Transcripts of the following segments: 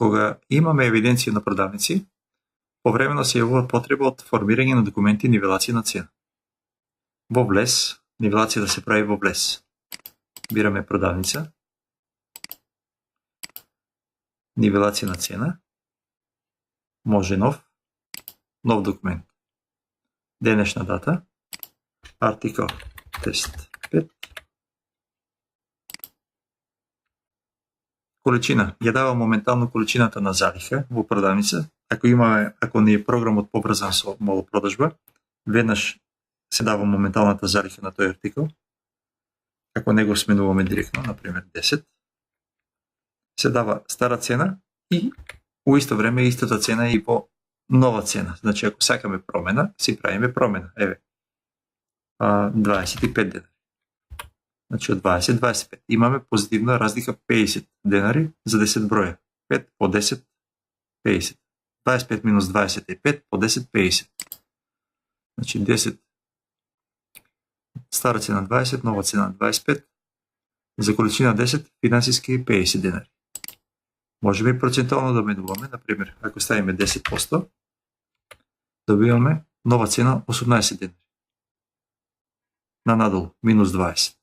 Кога имаме евиденција на продавници, повремено се јавува потреба од формирање на документи и нивелација на цена. Во влез, нивелација да се прави во влез. Бираме продавница, нивелација на цена, може нов документ. Денешна дата, артикл тест 5. Количина. Ја дава моментално количината на залиха во продавница. Ако не е програмот поврзан со малопродажба, веднаш се дава моменталната залиха на тој артикл. Ако не го сменуваме директно, например 10, се дава стара цена и у исто време истата цена и по нова цена. Значи, ако сакаме промена, си правиме промена. Еве, 25 денари. Значи, од 20-25. Имаме позитивна разлика 50 денари за 10 броја. 5 по 10, 50. 25 минус 25 по 10, 50. Значи, 10, стара цена 20, нова цена 25, за количина 10, финансиски 50 денари. Можеме и процентуално да менуваме, например, ако ставиме 10%, добиваме нова цена 18 денари. На надолу, минус 20.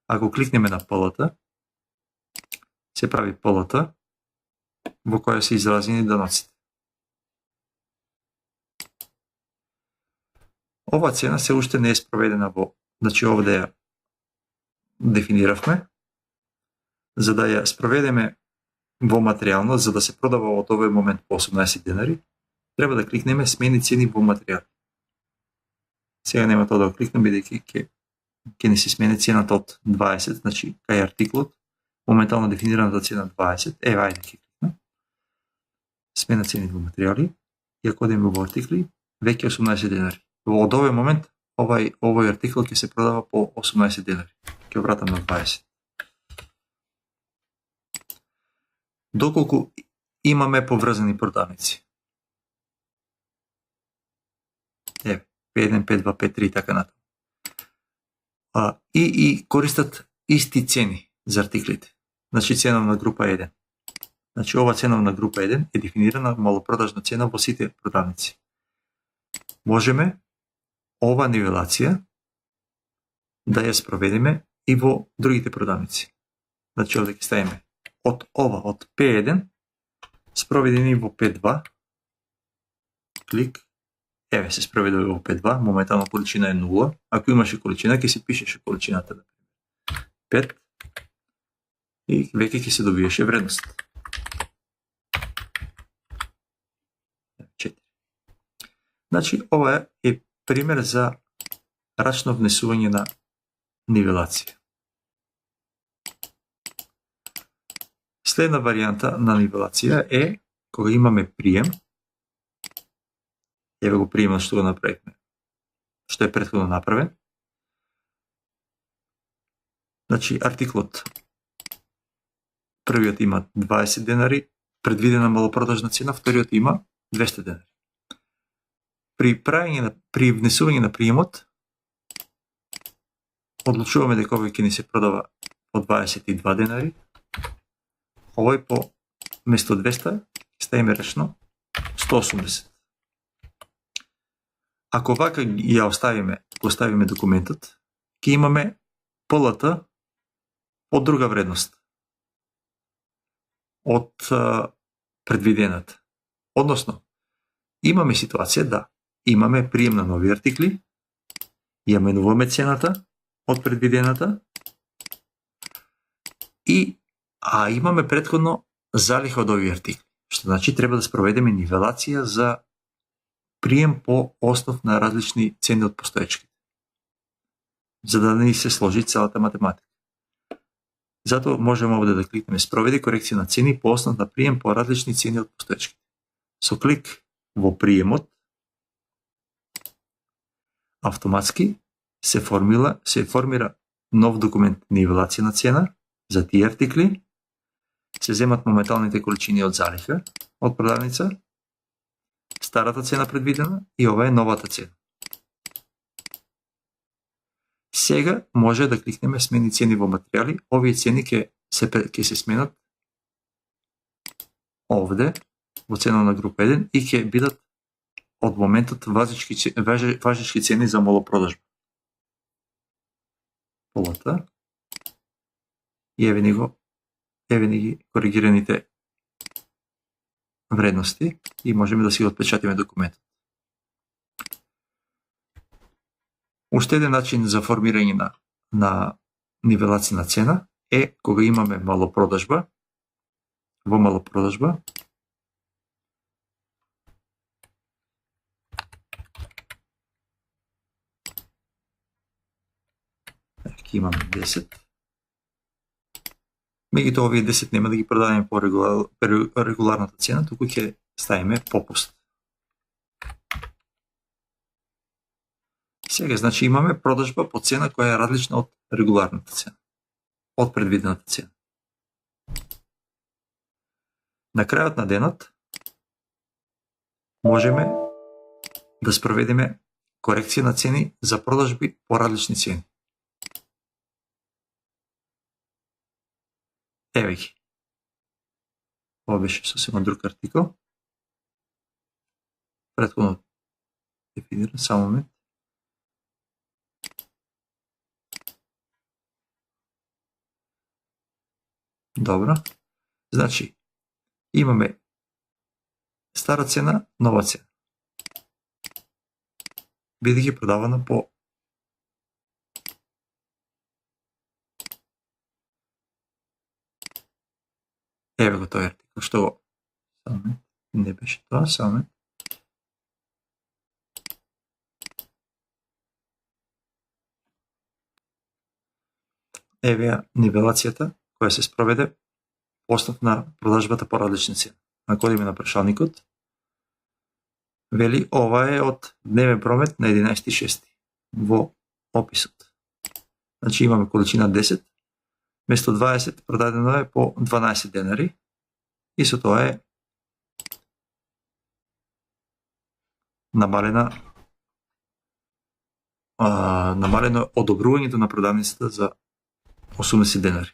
Ако кликнеме на полата, се прави полата во која се изразени доноците. Ова цена се уште не е спроведена во, значи овде ја дефиниравме, за да ја спроведеме во материјално, за да се продава од овој момент по 18 денари, треба да кликнеме смени цени во материјал. Сега нема тоа да го кликнем, бидејќи ќе не се смени цената од 20, значи кај артиклот, моментално дефинираната цена 20, ајде ќе кликнем. Смена цени во материјали, и ако одиме во артикли, веќе 18 денари. Од овој момент, овој артикл ќе се продава по 18 денари. Ќе вратам на 20. Доколку имаме поврзани продавници. Еве, P1, P2, P3 и така натаму. И користат исти цени за артиклите. Значи ценовна група 1. Значи ова ценовна група 1 е дефинирана малопродажна цена во сите продавници. Можеме ова нивелација да ја спроведеме и во другите продавници. Значи овде ќе ставиме од P1 спроведени во P2. Клик. Еве се спроведува во P2, моментално количина е 0. Ако имаше количина, ќе се пишеше количината, например 5 и веќе ќе се добиеше вредност. 4. Значи, ова е пример за рачно внесување на нивелација. Следна варијанта на нивелација е кога имаме прием. Еве го приемот што го направивме, што е претходно направен. Значи, артиклот првиот има 20 денари, предвидена малопродажна цена, вториот има 200 денари. При внесување на приемот, одлучуваме дека овој ќе ни се продава по 22 денари, овој по место 200 ставиме речно 180. Ако вака ја оставиме документот, ќе имаме полата од друга вредност од предвидената. Односно, имаме ситуација да имаме прием на нови артикли, ја менуваме цената од предвидената а имаме претходно залиха од овие артикли, што значи треба да спроведеме нивелација за прием по основ на различни цени од постоечките, за да ни се сложи целата математика. Затоа можеме овде да кликнеме спроведи корекција на цени по основ на прием по различни цени од постоечките. Со клик во приемот, автоматски се формира нов документ нивелација на цена за тие артикли, се земат моменталните количини од залиха од продавница, старата цена предвидена и ова е новата цена. Сега може да кликнеме смени цени во материјали, овие цени ќе се сменат овде во ценовна група 1 и ќе бидат од моментот важечки цени за молопродажба. Полата. И еве ни ги коригираните вредности и можеме да си отпечатиме документот. Уште еден начин за формирање на нивелација на цена е кога имаме малопродажба. Во малопродажба ќе имаме 10. Меѓутоа овие 10 нема да ги продадеме по регуларната цена, туку ќе ставиме попуст. Сега, значи, имаме продажба по цена која е различна од регуларната цена, од предвидената цена. На крајот на денот можеме да спроведеме корекција на цени за продажби по различни цени. Еве ги. Ова беше сосема друг артикол. Претходно дефиниран, само момент. Добро. Значи, имаме стара цена, нова цена. Бидејќи продавана по еве го тој артикол, што го само не беше тоа, само еве нивелацијата која се спроведе по основ на продажбата по различни цени. Ако одиме на прашалникот, вели ова е од дневен промет на 11.6 во описот. Значи имаме количина 10, место 20 продадено е по 12 денари и со тоа е намалено одобрувањето на продавницата за 80 денари.